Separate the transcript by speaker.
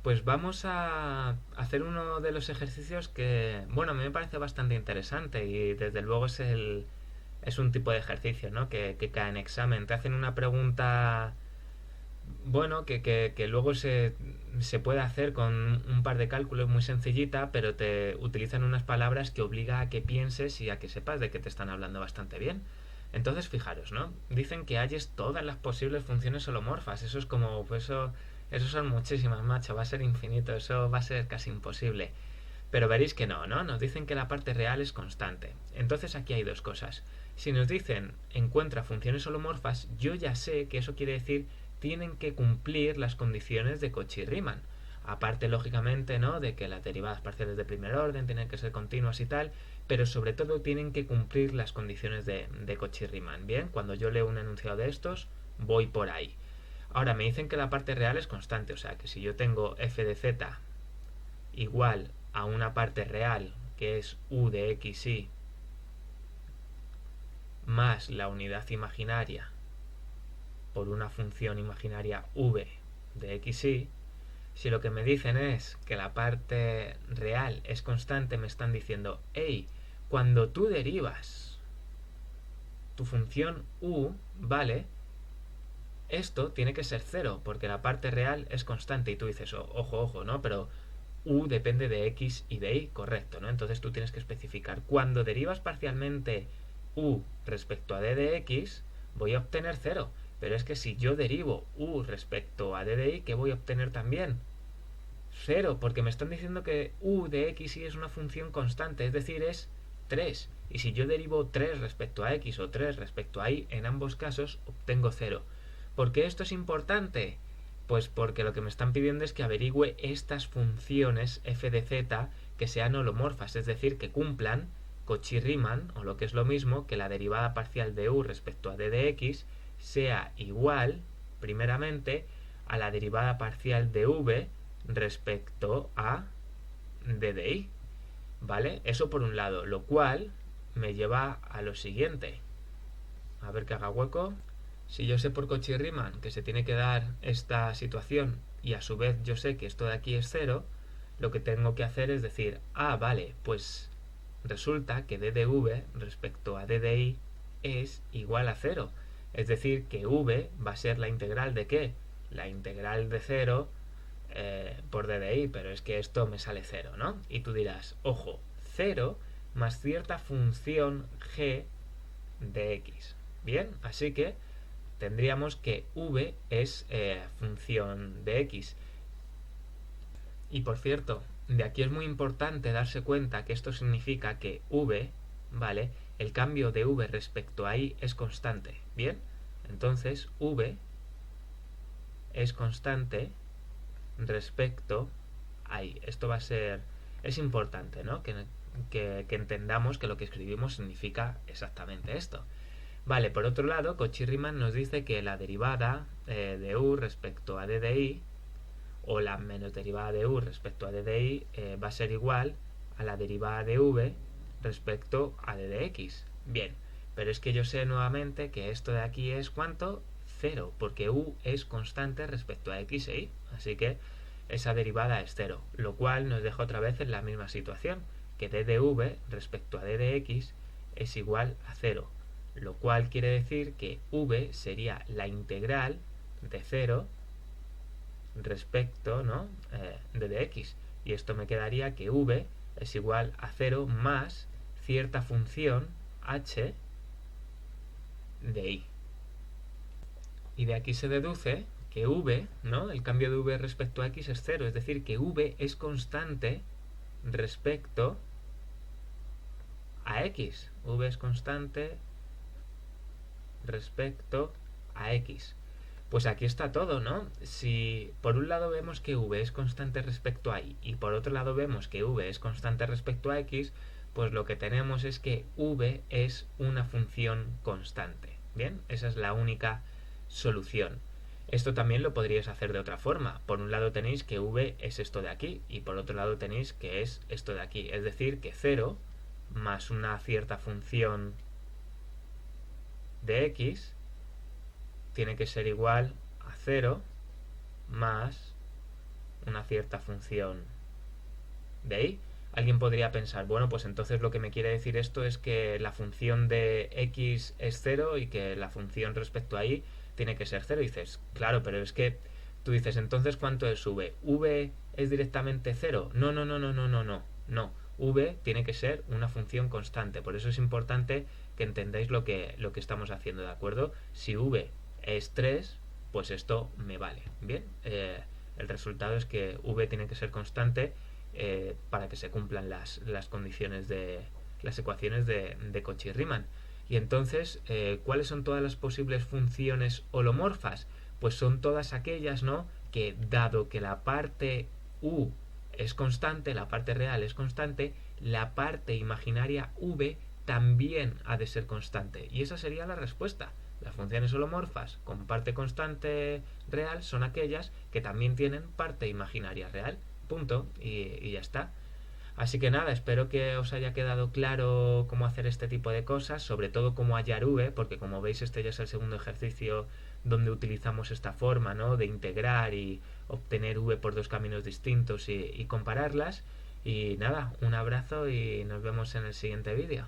Speaker 1: Pues vamos a hacer uno de los ejercicios que, bueno, a mí me parece bastante interesante y desde luego es un tipo de ejercicio, ¿no? Que cae en examen. Te hacen una pregunta, bueno, que luego se puede hacer con un par de cálculos muy sencillita, pero te utilizan unas palabras que obliga a que pienses y a que sepas de que te están hablando bastante bien. Entonces, fijaros, ¿no? Dicen que halles todas las posibles funciones holomorfas. Eso es como, pues eso son muchísimas, macho. Va a ser infinito. Eso va a ser casi imposible. Pero veréis que no, ¿no? Nos dicen que la parte real es constante. Entonces aquí hay dos cosas. Si nos dicen encuentra funciones holomorfas, yo ya sé que eso quiere decir tienen que cumplir las condiciones de Cauchy-Riemann. Aparte, lógicamente, ¿no? De que las derivadas parciales de primer orden tienen que ser continuas y tal, pero sobre todo tienen que cumplir las condiciones de Cauchy-Riemann. Bien, cuando yo leo un enunciado de estos, voy por ahí. Ahora, me dicen que la parte real es constante, o sea, que si yo tengo f de z igual a una parte real, que es u de xy, más la unidad imaginaria por una función imaginaria v de xy, si lo que me dicen es que la parte real es constante, me están diciendo, hey, cuando tú derivas tu función u, ¿vale? Esto tiene que ser cero, porque la parte real es constante. Y tú dices, ojo, ojo, ¿no? Pero u depende de x y de y, correcto, ¿no? Entonces tú tienes que especificar. Cuando derivas parcialmente u respecto a d de x, voy a obtener cero. Pero es que si yo derivo u respecto a d de y, ¿qué voy a obtener también? Cero, porque me están diciendo que u de x y es una función constante, es decir, es 3. Y si yo derivo 3 respecto a x o 3 respecto a y, en ambos casos obtengo cero. ¿Por qué esto es importante? Pues porque lo que me están pidiendo es que averigüe estas funciones f de z que sean holomorfas, es decir, que cumplan Cauchy-Riemann, o lo que es lo mismo, que la derivada parcial de u respecto a d de x sea igual, primeramente, a la derivada parcial de v respecto a d de y. ¿Vale? Eso por un lado, lo cual me lleva a lo siguiente. A ver que haga hueco. Si yo sé por Cauchy-Riemann que se tiene que dar esta situación y a su vez yo sé que esto de aquí es cero, lo que tengo que hacer es decir, vale, pues resulta que d de v respecto a d de y es igual a cero. Es decir, que v va a ser la integral de ¿qué? La integral de cero por d de y, pero es que esto me sale cero, ¿no? Y tú dirás, ojo, cero más cierta función g de x. Bien, así que tendríamos que v es función de x. Y por cierto, de aquí es muy importante darse cuenta que esto significa que v, ¿vale? El cambio de v respecto a y es constante. Bien, entonces v es constante respecto a y. Esto va a ser... Es importante, ¿no? Que entendamos que lo que escribimos significa exactamente esto. Vale, por otro lado, Cauchy-Riemann nos dice que la derivada de u respecto a d de y, o la menos derivada de u respecto a d de y, va a ser igual a la derivada de v respecto a d de x. Bien, pero es que yo sé nuevamente que esto de aquí es ¿cuánto? Cero, porque u es constante respecto a x e y. Así que esa derivada es cero, lo cual nos deja otra vez en la misma situación, que d de v respecto a d de x es igual a cero, lo cual quiere decir que v sería la integral de 0 respecto, ¿no? De x. Y esto me quedaría que v es igual a 0 más cierta función h de y. Y de aquí se deduce que v, ¿no? El cambio de v respecto a x es 0, es decir, que v es constante respecto a x. V es constante respecto a x. Pues aquí está todo, ¿no? Si por un lado vemos que v es constante respecto a y por otro lado vemos que v es constante respecto a x, pues lo que tenemos es que v es una función constante. Bien, esa es la única solución. Esto también lo podríais hacer de otra forma. Por un lado tenéis que v es esto de aquí y por otro lado tenéis que es esto de aquí. Es decir, que 0 más una cierta función de x tiene que ser igual a 0 más una cierta función. De ahí, alguien podría pensar, bueno, pues entonces lo que me quiere decir esto es que la función de x es 0 y que la función respecto a y tiene que ser 0. Y dices, claro, pero es que tú dices, entonces ¿cuánto es v? ¿V es directamente 0? No, no, no, no, no, no, no, no. V tiene que ser una función constante. Por eso es importante que entendáis lo que estamos haciendo, ¿de acuerdo? Si v es 3, pues esto me vale. Bien, el resultado es que v tiene que ser constante para que se cumplan las condiciones de las ecuaciones de Cauchy-Riemann. Y entonces, ¿cuáles son todas las posibles funciones holomorfas? Pues son todas aquellas, ¿no?, que dado que la parte u es constante, la parte real es constante, la parte imaginaria v también ha de ser constante. Y esa sería la respuesta. Las funciones holomorfas con parte constante real son aquellas que también tienen parte imaginaria real. Punto. Y ya está. Así que nada, espero que os haya quedado claro cómo hacer este tipo de cosas, sobre todo cómo hallar v, porque como veis este ya es el segundo ejercicio donde utilizamos esta forma, ¿no?, de integrar y obtener v por dos caminos distintos y compararlas. Y nada, un abrazo y nos vemos en el siguiente vídeo.